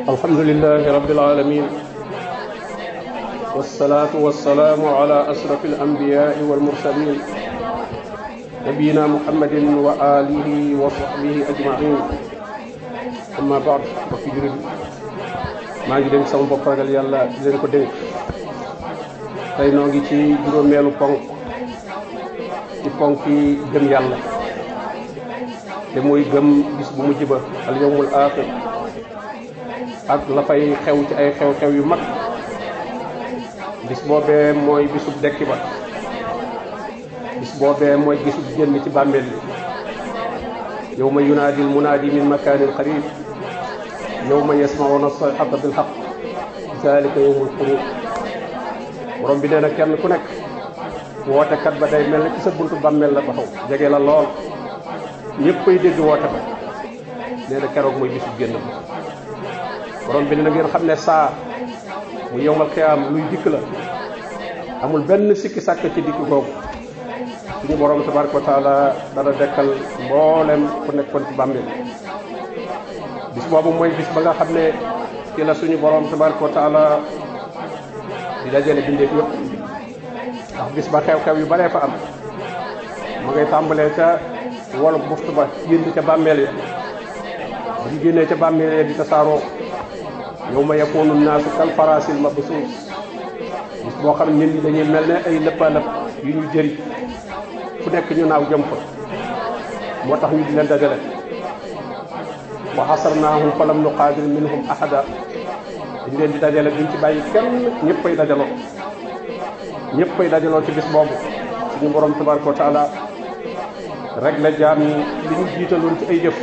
الحمد لله رب العالمين والصلاة والسلام على أشرف الأنبياء والمرسلين نبينا محمد وآله وصحبه أجمعين أما بعد وفي جرد ما نجدين سوى بفرق يالله لين ko denk tay no ngi ci juromelu ponk ci ponki gëm yalla te moy gëm bis bu mujj ba al yawmul akhir ak la fay xew ci ay xew yu mag bis bobé moy bisub dekki ba bis bobé moy gisub genn ci bammel yawma yunadil munadi min makanin qarib yawma yasma'una as-sayhata bil haqq zalika yawmul qurub borom bi neena kenn ku nek wote kat ba day mel ci sa buntu bammel la taxaw jege la lool ñeppay dégg wote ba neena kérok moy bisub genn borom bi neena ngeen xamne sa mu yowmal qiyam luy dik la amul benn sikki sak ci dik gog suñu borom tabaraka taala dara dekkal mbolem ku nekkon ci bammel bis bobu moy bis ba nga xamne ci la suñu borom tabaraka taala di dajale bindé yépp ndax bis ba xew-xew yu bare fa am ma ngay tambalé ca wala buftu ba yënd ca bammel ya bu génné ca bammel ya di tassaro yawma yakunu an-nasu kal farasil mabsus bis bo xam nit ñi dañuy melne ay leppalap yu ñu jëri fu nek ñu naaw jëm fa motax ñu di leen dajale wa hasarnahum falam nuqadir minhum ahada dañ leen di dajale duñ ci bayyi kenn ñeppay dajalo ci bis bobu suñu borom tabaraka wa taala rek la jaam li ñu jiitaloon ci ay jëf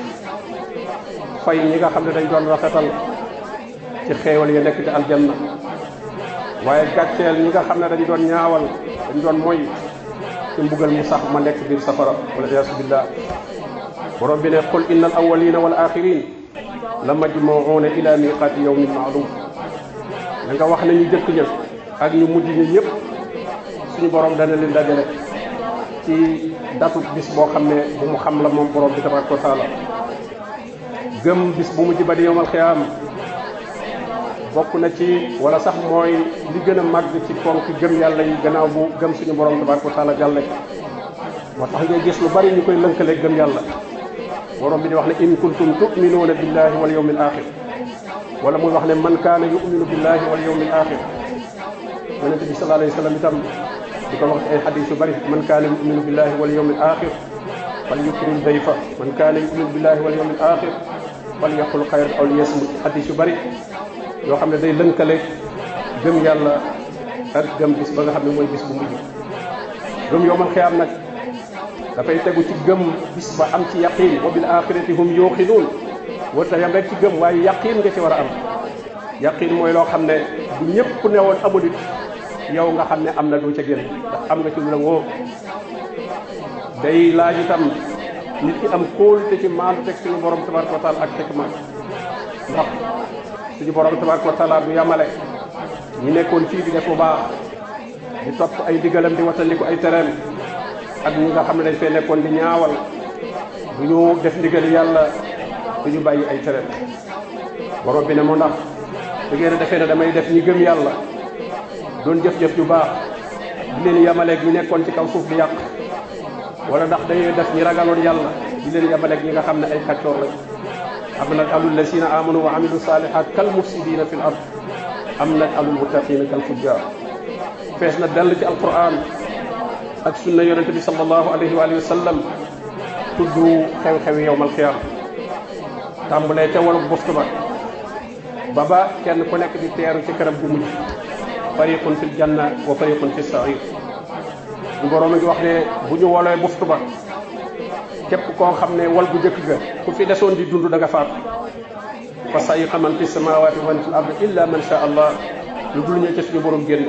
fay ñi nga xam ne dañ doon rafetal ci xéewal ya nekk ci aljanna waaye gàcceel ñi nga xam ne dañ doon ñaawal dañ doon moy ci mbugal mu sax ma nekk biir safara wala yaasu billah borom bi ne qul innal awwalina wal akhirin la majmu'una ila miqati yawmin ma'lum da nga wax ne ñu jëkk ñëpp ak ñu mujj ñi ñëpp suñu borom dana leen dajale ci datu bis boo xam ne bu mu xam la moom borom bi tabaraka wa taala gëm bis bu mujj ba di yawmal qiyaam bokk na ci wala sax mooy li gën a màgg ci ponk gëm yàlla yi gannaaw bu gëm suñu borom tabaraka wa taala jàlle moo tax ngay gis lu bari ñu koy lënkale gëm yàlla borom bi di wax ne in kuntum tu'minuuna billahi wal yawmil akhir wala muy wax ne man kaana yu'minu billahi wal yawmil akhir yonente bi sallallahu alayhi wa sallam itam di ko wax ci ay hadith yu bari man kaana yu'minu billahi wal yawmil akhir falyukrim dayfa man kaana yu'minu billahi wal yawmil akhir falyaqul khayran aw liyasmut hadith yu bari yoo xam ne day lënkale gëm yàlla ak gëm bis ba nga xam ne mooy bis bu mujj gëm yowmal xiyaam nag dafay tegu ci gëm bis ba am ci yaqin wa bil axirati hum yuqinuun warta yam rek ci gëm waaye yaqin nga ci war a am yaqin mooy loo xam ne bu ñëpp ne woon amul it yow nga xam ne am na doo ca génn ndax am nga ci lu la wóor day laaj itam nit ki am kóolute ci maandu teg suñu borom tabaraka wa taala ak xikma ndax suñu borom tabaraka wa taala du yamale ñi nekkoon fii di def lu baax di topp ay digalam di watandiku ay tereem ak ñi nga xam ne dañ fee nekkoon di ñaawal du ñu def ndigal yàlla du ñu bàyyi ay tereem borom bi ne moo ndax da ngeen a defee ne damay def ñi gëm yàlla doon jëf-jëf ju baax di leen yamaleeg ñi nekkoon ci kaw suuf di yàq wala ndax dañuy def ñi ragaloon yàlla di leen yamaleeg ñi nga xam ne ay kàccoor lañ am nag alul lasina amanu wa amilu salihat kal mufsidina fil ard am nag alul muttaqina kal fujjar fees na dell ci alquran ak sunna yonente bi sallallahu alayhi wa alihi wa sallam tudd xew-xewi yowmal qiyam tàmbalee ca walu boftu ba kenn ku nekk di teeru ci këram bu mujj fariqun fil janna wa fariqun fis sa'ir bu borom ngi wax ne bu ñu wolee boftu ba képp koo xam ne wal bu jëkk ga ku fi desoon di dund da nga faatu fa sayiqa man fis samawati wa fil ardi illa man sha Allah lu dul ñu ci suñu borom génn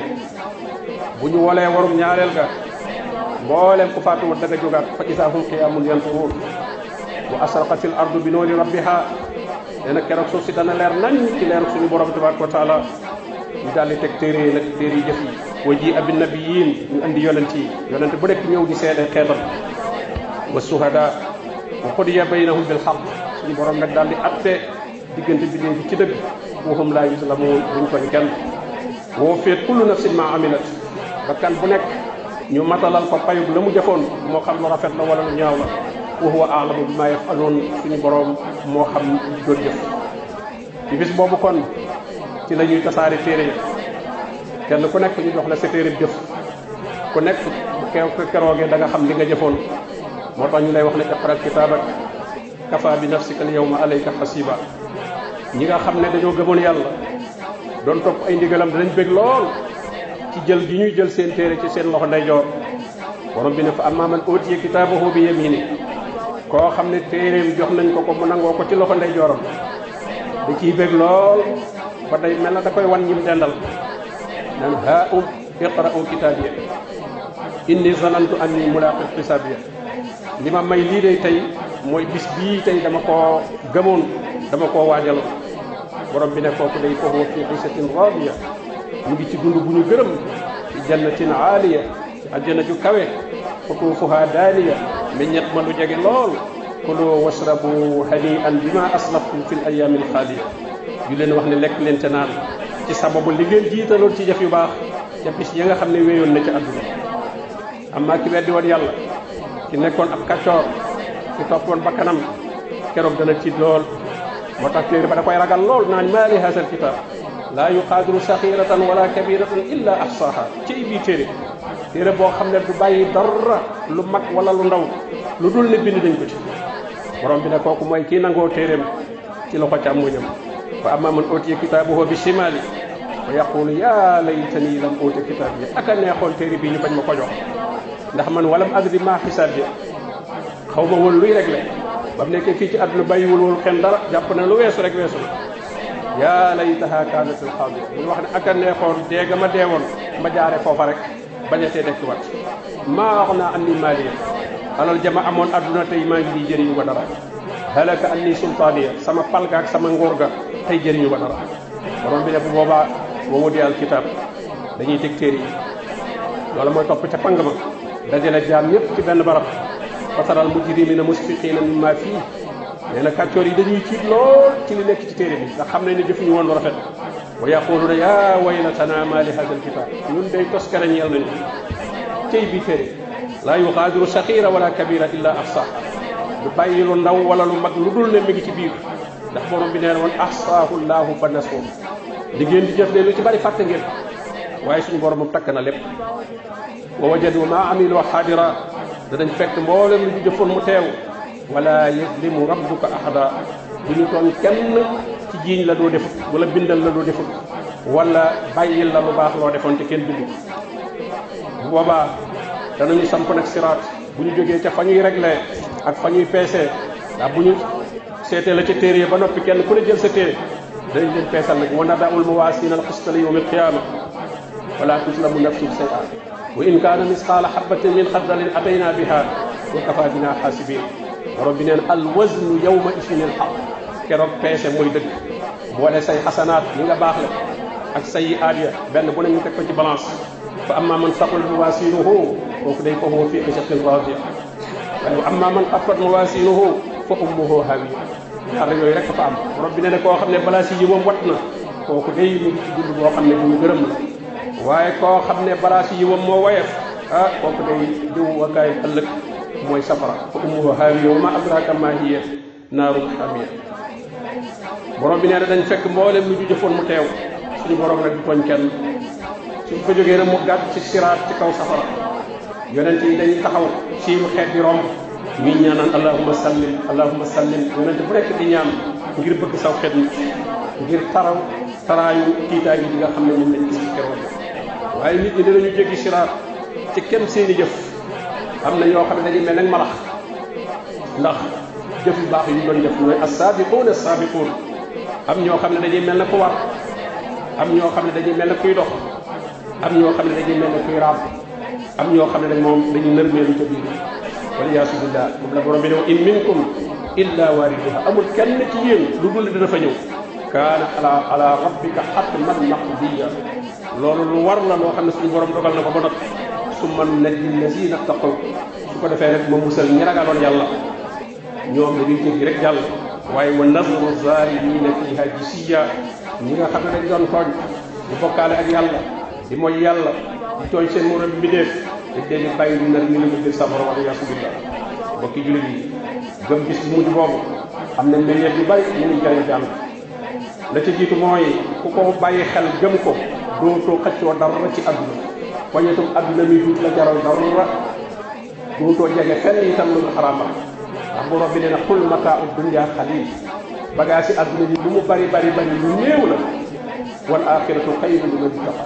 bu ñu wolee warum ñaareel ga mboolem ku faatu da nga jógaat fa isahum qiyamun yanzurun wa asraqatil ardu bi nuri rabbiha dana keroog suuf si dana leer nañ ci leer suñu borom tabaraka wa taala ñu daal di teg téere nag téere yi jëf yi wa ji abin nabiyin ñu andi yonent yi yonent bu nekk ñëw di seede xeetam wa suhada wa qudiya baynahum bil haqq suñu borom nag daal di atte diggante bindee fi ci dëgg waxum laa yuslamuun duñ tooñ kenn woo feet kullu nafsin ma amilat bakkan bu nekk ñu matalal ko payub la mu jëfoon moo xam lu rafet la wala lu ñaaw la wa huwa a'lamu bima yaf'aluun suñu boroom moo xam li doon jëf ci bis boobu kon ci la ñuy tasaare téere yi kenn ku nekk ñu jox la sa téere jëf ku nekk bu keroogee da nga xam li nga jëfoon moo tax ñu lay wax ne iqra kitaabak kafa bi nafsika al yawma alayka hasiba ñi nga xam ne dañoo gëmoon yàlla doon topp ay ndigalam danañ bég lool ci jël gi ñuy jël seen téere ci seen loxo ndeyjoor borom bi ne fa amma man utiya kitaabahu bi yamini koo xam ne téereem jox nañ ko mu nangoo ko ci loxo ndeyjooram da ciy bég lool ba day mel na da koy wan ñim dendal naan haa iqra'u kitaabiya inni zanantu anni mulaqin hisaabiya li ma may lii de tey mooy bis bii tey dama koo gëmoon dama koo waajal borom bi ne kooku day foofu fi iisatin raadiya mu ngi ci dund bu ñu gërëm ci jannatin aaliya ci àjjana ju kawe xutuufuha daaniya meññet ma lu jege lool kulu washrabu hani'an bima aslaftum fil ayyaamil xaaliya yu leen wax ne lekk leen ca naan ci sababu li ngeen jiitaloon ci jëf yu baax ca bis ya nga xam ne wéyoon na ci àdduna amma ki weddi woon yàlla ki nekkoon ab kàccoor ki toppoon bakkanam keroog dana ci lool moo tax téere ba da koy ragal lool naan maa li haazal kitaab laa yuqaadiru saxiiratan wala kabiratan illa ahsaaha ci bii téere boo xam ne du bàyyi dara lu mag wala lu ndaw lu dul ne bind nañ ko ci borom bi ne kooku mooy kii nangoo téereem ci loxo càmmoñam fa amma man utiya kitaabahu bi shimaali wa yaqulu yaa laytanii lam uuta kitaabiya aka neexoon téere bii ñu bañ ma ko jox ndax man walam adri maa xisaabiya xaw ma woon luy réglé ba mu nekkee fii ci àdduna bàyyiwul woon xel dara jàpp na lu weesu rek weesu na yaa laytahaa kaanatil qaadiya muy wax ne aka neexoon déega ma deewoon ma jaare foofa rek bañatee dekk wat maa aghnaa annii maaliya alal jama amoon àdduna tey maa ngi di jëriñu ba dara halaka annii sultaaniya sama palga ak sama nguur ga tey jëriñu ba dara borom bi ne bu boobaa wa wudi'a al kitaab dañuy teg téere yi loolu mooy topp ca pang ma dajale jaam ñëpp ci benn barab fataral mujrimiina mushfiqiina mimmaa fiihi nee na kàccoor yi dañuy tiit lool ci li nekk ci téere bi ndax xam nañ ne jëfuñu woon lu rafet wa yaquluuna yaa waylatanaa maa li haazal kitaab ñun day toskare ñeel nañu tey bii téere laa yuxaadiru saxiira wala kabira illa ahsaaha du bàyyi lu ndaw wala lu mag lu dul ne mi ngi ci biir ndax borom bi nee na woon ahsaahu llaahu fa nasuuhu li ngeen di jëf de lu ci bari fàtte ngeen waaye suñu borom moom takk na lépp wa wajadu maa amilu xaadira danañ fekk mboolem lu ñu jëfoon mu teew wala yazlimu rabbuka ahada du ñu tooñ kenn ci jiiñ la doo defut wala bindal la doo defut wala bàyyil la lu baax loo defoon te kenn bindu bu boobaa danañu samp nag siraat bu ñu jógee ca fa ñuy réglé ak fa ñuy peesee ndax bu ñu seetee la ca téere ba noppi kenn ku ne jël sa téere dañ leen peesal nag wa nada'ul mawaasiina al qista li yawmil qiyaama wala tuzlamu nafsun shay'an wa in kaana misqaala habbatin min xardalin ataynaa bihaa wa kafaa binaa haasibiin borom bi neen al waznu yawma idin al haqq keroog peese mooy dëgg boole say xasanaat li nga baax la ak say aadiya benn bu ne ñu teg ko ci balance fa amma man saqulat mawaasiinuhu kooku day fa huwa fii 'ishatin raadiya wa amma man xaffat mawaasiinuhu fa ummuhu haawiya ñaar yooyu rek fa am borom bi ne koo xam ne balaa si yiwam wat na kooku day mu ngi ci dund boo xam ne bu ñu gërëm la waaye koo xam ne balaa si yiwam moo woyof kooku day diw wakaay ëllëg mooy safara fa ummuhu haawiya wa maa adraaka maa hiya naarun haamiya borom bi nee na dañ fekk mboolem lu ñu jëfoon mu teew suñu borom nag du tooñ kenn suñ fa jógee nag mu gàtt ci siraat ci kaw safara yonent yi dañuy taxaw siiru xeet di romb ñuy ñaanaan allahumma sallim allahumma sallim yonent bu nekk di ñaan ngir bëgg saw xeet mucc ngir taraayu tiitaay yi nga xam ne moom lañ gis ci keroog waaye nit ñi dinañu jéggi siraat ci kem seeni jëf am na ñoo xam ne dañuy mel nag malax ndax jëf yu baax yi ñu doon jëf mooy as-saabiquun as-saabiquun am ñoo xam ne dañuy mel ne ku war am ñoo xam ne dañuy mel ne kuy dox am ñoo xam ne dañuy mel ne kuy raam am ñoo xam ne dañ moom dañuy nërmeelu ca biir waliyaasu billah moom la borom bi ne wa in minkum illa waariduha amul kenn ci yéen lu dul dina fa ñëw kaana ala rabbika hatman maqdiya loolu lu war la loo xam ne suñu borom dogal na ko ba noppi summa nunajji llazina ttaqaw su ko defee rek ma musal ñi ragaloon yàlla ñoom dañuy jéggi rek jàll waaye wa nazru zalimina fiha jisiya ñi nga xam ne dañ doon tooñ di bokkaale ak yàlla di mooy yàlla di tooñ seen morom bi def te dee bàyyi ñu nar ñu la sa borom wala yasubillah bokki jullit yi gëm bis bu mujj boobu am na meññeet yu bari ñu ngi jëriñ jàmm la ca jiitu mooy ku ko bàyyi xel gëm ko dootoo xëccoo dara ci àdduna poñetum àdduna mi duut la jaral dara dootoo jege fenn itam lu xaraama ndax bu rabbi nee na xul mataa dunya xalil bagage yi àdduna ji lu mu bari bari bari lu néew la wal axiratu xayrun liman ittaqa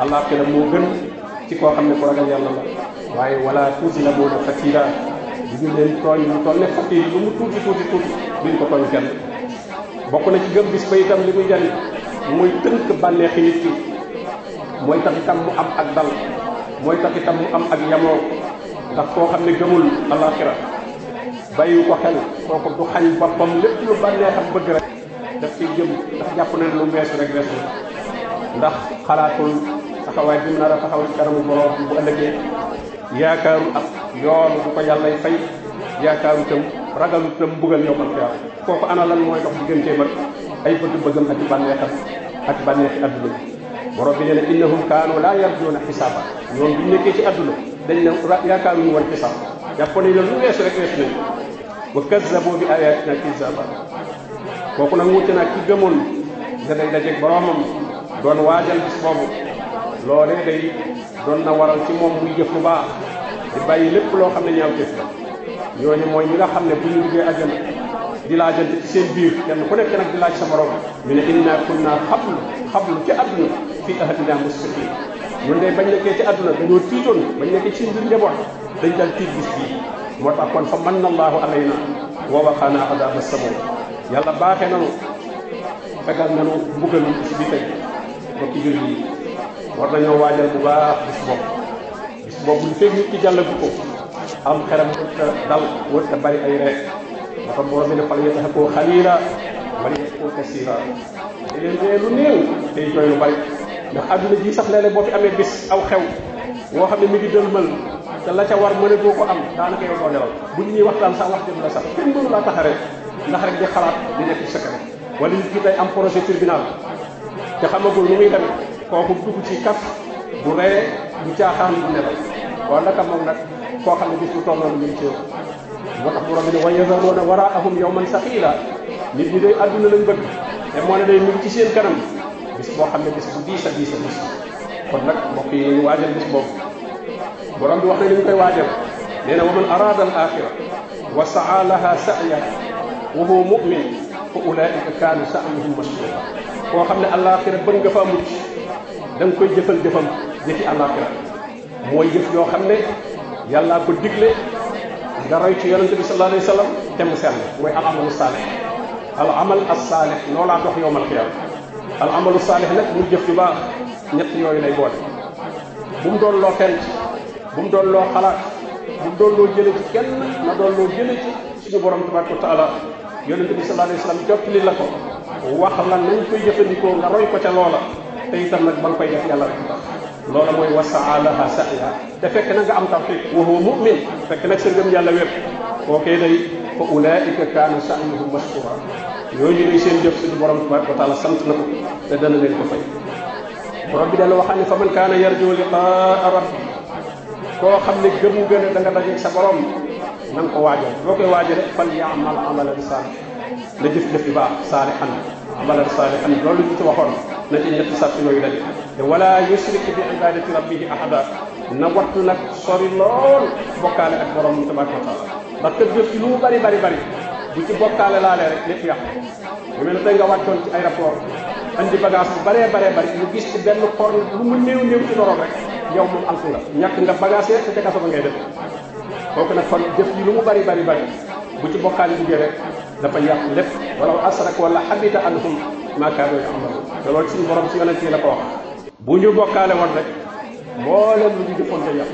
àllaaxira moo gën ci koo xam ne ko ragal yàlla la waaye wala tuzlamuuna fatila di ñu leen tooñ lu toll ne fatil lu mu tuuti tuuti tuuti duñ ko tooñ kenn bokk na ci gëm bis ba itam li muy jariñ mooy tënk bànneexi nit ki mooy tax itam mu am ak dal mooy tax itam mu am ak yamoo ndax koo xam ne gëmul àllaaxira bàyyi ko xel kooku du xañ boppam lépp lu bànneexam bëgg rek daf ciy jëm ndax jàpp na lu weesu rek weesu ndax xalaatul taxawaay bi mu nar a taxaw ci kanamu borom bu ëllëgee yaakaaru ak yoon bu ko yàllay fay yaakaaru itam ragalu itam mbugal yow man xiyaam kooku ana lan mooy dox digganteem ak ay bëgg-bëggam ak bànneexam ak bànneexi adduna bi borom bi nee na innahum kaanu laa yarjuuna xisaaba ñoom bi ñu nekkee ci adduna dañ ne yaakaaru ñu woon xisaab jàpp ne lu weesu rek weesu nañ wa kazzabu bi ayatina kizzaaba kooku nag wuute nag ki gëmoon nga day dajeeg boromam doon waajal bis boobu loolee day doon na waral ci moom muy jëf lu baax di bàyyi lépp loo xam ne ñaaw jëf la ñooñu mooy ñi nga xam ne bu ñu liggéey àjjana di laajante ci seen biir kenn ku nekk nag di laaj sa morom ñu ne inna kunna xablu ci àdduna fii ahlina musfiqin ñun de bañ nekkee ci àdduna dañoo tiitoon bañ nekkee ci mbir njaboot dañ dal tiit bis bii moo tax kon fa manna allahu alayna wa waqana adaba samum yàlla baaxee nanu fegal nanu mbugalu bis bi tey bokki jullit yi war nañoo waajal bu baax bis boobu lu fekk nit ki jàllagu ko am xeram wërta dal wërta bari ay reek moo tax borom bi ne fal yadhakuu xaliila wal yabkuu kasiira di leen ree lu néew tey jooy lu bari ndax àdduna ji sax léeg-léeg boo fi amee bis aw xew woo xam ne mi ngi dëlmal te la ca war mën a boo ko am daanaka yow doo nelaw bu ñuy waxtaan sax wax jëm la sax kenn mënu laa taxaree ndax rek di xalaat di nekk ci secret wala nit ki day am projet tribunal te xamagul nu muy demee kooku dugg ci kaf du ree du caaxaan du nelaw waaw naka moom nag koo xam ne bis bu toll noonu ñu ngi ci yow moo tax borom bi ne wa yazaruuna waraahum yawman saqiila nit ñi day àdduna lañ bëgg te moo ne day mu ngi ci seen kanam bis boo xam ne bis bu diis a diis a diis kon nag mbokk yi ñu waajal bis boobu borom bi wax na ni ñu koy waajal nee na wa man araada al axira wa saa laha sa'ya wa huwa mu'min fa ulaika kaana sa'yuhum mashkuura koo xam ne àllaaxira bëgg nga fa mucc da nga koy jëfal jëfam jëfi àllaaxira mooy jëf yoo xam ne yàllaa ko digle nga roy ci yonente bi sallallahu alayhi wa sallam te mu sell mooy al amalu saalih al amal as saalih loolaa dox yowmal qiyaama al amalu saalih nag muy jëf yu baax ñett yooyu lay boole bu mu doon loo fent bu mu doon loo xalaat bu mu doon loo jële ci kenn na doon loo jële ci suñu borom tabaraka wa taala yonente bi sallallahu alayhi wa sallam jottali la ko wax la nañ koy jëfandikoo nga roy ko ca loola te itam nag ba nga koy def yàlla rek tax loola mooy wasaa laha sa'ya te fekk na nga am tawfiq wa huwa mu'min fekk nag sa ngëm yàlla wér kookee day fa ulaika kaana sa'yuhum mashkura yooyu lay seen jëf suñu borom tabaraka wa taala sant na ko te dana leen ko fay borom bi dana waxaat ne fa man kaana yarju liqaa rabbi koo xam ne gëm nga ne da nga dajeeg sa borom na nga ko waajal boo koy waajale fal ya'mal amalan saalih na jëf-jëf yu baax saalihan amalan saalihan loolu ñu ci waxoon na ci ñetti sàtt yooyu daje te wala yushrik bi ibadati rabbihi ahada na wattu nag sori lool bokkaale ak borom tabaraka wa taala ndax kër jëf ci lu mu bari bari bari bu ci bokkaale laalee rek lépp yàq lu mel ne tey nga wàccoon ci aéroport andi bagage bu baree bari ñu gis ci benn xor lu mu néew ci doroom rek yow moom alku nga ñàkk nga bagage te ca kaso ba ngay def kooku nag kon jëf yi lu mu bari bu ci bokkaale duggee rek dafa yàq lépp wala asrak wala habita anhum ma kaanu ya'maluun te loolu suñu borom ci yonent yi la ko wax bu ñu bokkaale woon rek mboolem lu ñu jëfoon te yàq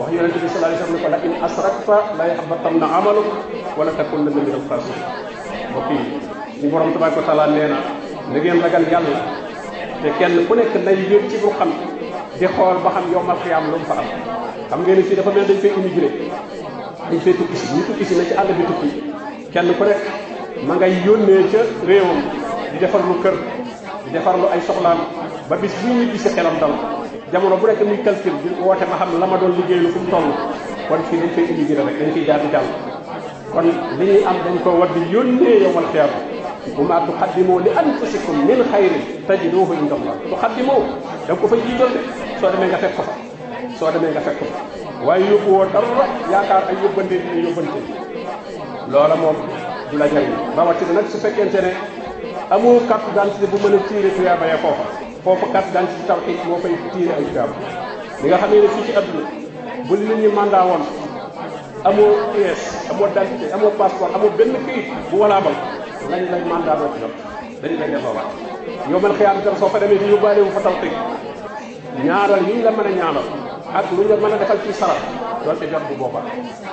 wax yonent bi sallallahu alayhi wa sallam ne ko la in asrakta la yahbatanna amaluk wala takunanna min al-khasirin mbokk yi suñu borom tabaraka wa taala nee na ngeen ragal yàlla te kenn ku nekk nay yër ci bu xam di xool ba xam yowmal xiyaam lu mu fa am xam ngeen ni fii dafa mel dañ fay immigré dañ fay tukki si ñu tukki si na ci àll bi tukki kenn ku nekk ma ngay yónnee ca réewam di defar lu kër di defar lu ay soxlaam ba bis bu ñibbi si xelam dal jamono bu nekk muy calcul di woote ma xam la ma doon liggéey lu fu mu toll kon fii dañ koy indi rek dañ ciy jaar di jàll kon li ñuy am dañ ko war di yónnee yowmal xiyaama wa maa tuqaddimu li anfusikum min xayrin tajiduhu inda Allah tuqaddimu da nga ko fa jiital de soo demee nga fekk ko fa soo demee nga fekk ko fa waaye yóbbu woo dara yaakaar ay yóbbante dina yóbbante loola moom du la jariñ rawatina nag su fekkente ne amoo carte d'identité bu mën a tiire tuyaaba ya foofa carte d'identité tawxiid moo fay tiire ay tuyaaba li nga xam ne fii ci àdduna bu li nit ñi mandat woon amoo pièce amoo d'identité amoo passeport amoo benn këyit bu walaabal lañ lay mandat doo ci jot dañu lay delloowaat yow man xiyaam itam soo fa demee di yóbbaale wu fa tawxiid ñaaral yi ñu la mën a ñaanal ak lu ñu mën a defal ci sarax doo ci jot bu boobaa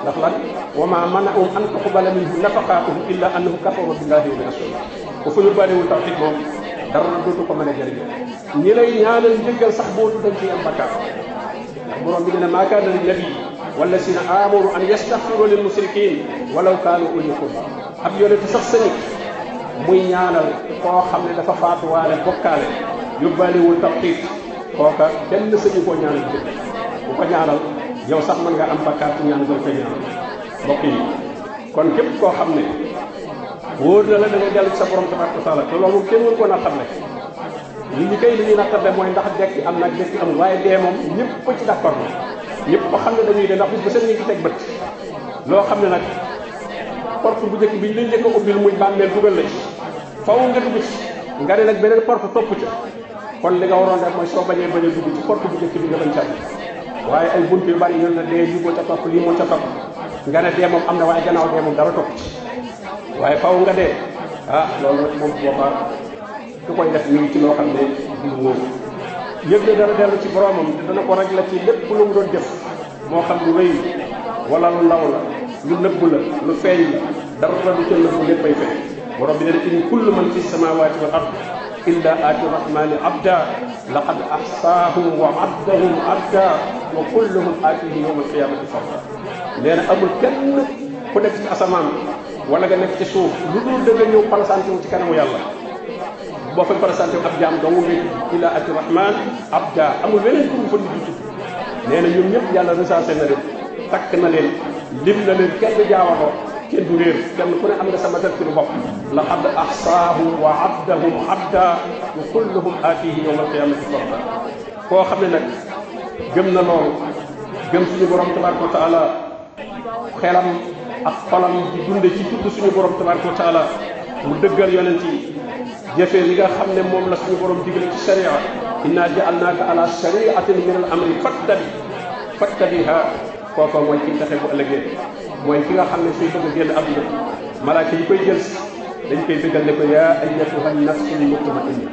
ndax lan wa ma mana'um an tuqbala minhum nafaqatuhum illa annahum kafaru billahi wa bi rasulih ku fa yóbbaalewul tawxiid moom dara dootu ko mën a jëriñoo ñi lay ñaanal njëggal sax boo dañ ciy am bakkaar ndax borom bi ne maa kaana lin nabi wallazina amanu an yastaghfiru lil musrikin walaw kaanu uli qurba ab yonent sax sañu muy ñaanal koo xam ne dafa faatuwaale bokkaale yóbbaalewul tawxiid kooka kenn sañu koo ñaanal jëkk bu ko ñaanal yow sax mën nga am bakkaar ci ñaan doo koy ñaanal mbokk yi kon képp koo xam ne wóor na la da ngay dellu ci sa borom tabaraka wa taala te loolu kenn wër ko nattable nit ñi kay li ñuy nattable mooy ndax dekki am nag dekki amul waaye dee moom ñëpp ci d'accord na ñëpp ko xam ne dañuy dee ndax bis ba seen ñu ci teg bët loo xam ne nag porte bu njëkk bi ñu leen njëkk a ubbil muy bàmmeel dugal la ci faw nga dugg ci nga ne nag beneen porte topp ca kon li nga waroon def mooy soo bañee bañ a dugg ci porte bu njëkk bi nga bañ ca waaye ay bunt yu bari ñun na dee lii moo ca topp lii moo ca topp nga ne dee moom am na waaye gannaaw dee moom dara topp ci waaye faw nga dee loolu moom boobaa ku koy def ñu ngi ci loo xam ne du wóor yëg ne dana dellu ci boromam te dana ko régler ci lépp lu mu doon def moo xam lu rëy wala lu ndaw la lu nëbb la lu feeñ la dara du ca nëbb léppay feeñ borom bi ne in kullu man fi samawati wal ard illa aati rahmani abda laqad ahsaahum wa addahum adda wa kulluhum aatihi yawma alqiyamati farda nee na amul kenn ku nekk ci asamaan wala nga nekk ci suuf lu dul dëgg ñëw présenté wu ci kanamu yàlla boo fay présenté wu ab jaam dong ngay tudd illa aati rahman abda amul weneen tur fa nit di tudd nee na ñoom ñëpp yàlla recensé na leen takk na leen lim na leen kenn jaawaloo kenn du réer kenn ku ne am nga sama tafkiru bopp laqad ahsaahum wa addahum adda wa kulluhum aatihi yawma alqiyamati farda koo xam ne nag gëm na loolu gëm suñu borom tabaraka wa taala xelam ak xolam di dunde ci tudd suñu borom tabaraka wa taala mu dëggal yonent yi jëfee li nga xam ne moom la suñu borom digle ci sharia inna ja'alnaaka ala shari'atin min al amri fattabiha kooku mooy ki taxe bu ëllëgee mooy ki nga xam ne suy bëgg a génn àdduna malaaka yi koy jël dañ koy dëggal ne ko yaa ayyatuha nafsul mutma'inna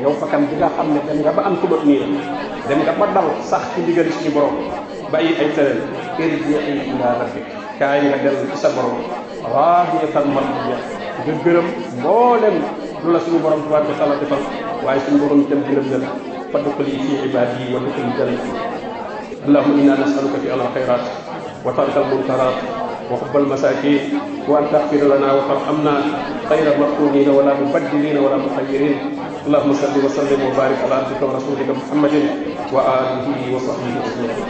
yow fakkan bi nga xam ne dem nga ba am tuma'niina dem nga ba dal sax ci ndigali suñu borom bàyyi ay tëral irji'i ila rabbik kaay nga dellu ci sa borom raadiyatan mardiyya nga gërëm mboolem lu la suñu borom tabaaraka wa taala defal waaye suñu borom itam gërëm na la fadxuli fi ibaadi wa dxuli jannati اللهم إنا نسألك فعل الخيرات وترك المنكرات وحب المساكين وأن تغفر لنا وترحمنا غير مفتونين ولا مبدلين ولا مخيرين اللهم صل وسلم وبارك على عبدك ورسولك محمد وآله وصحبه أجمعين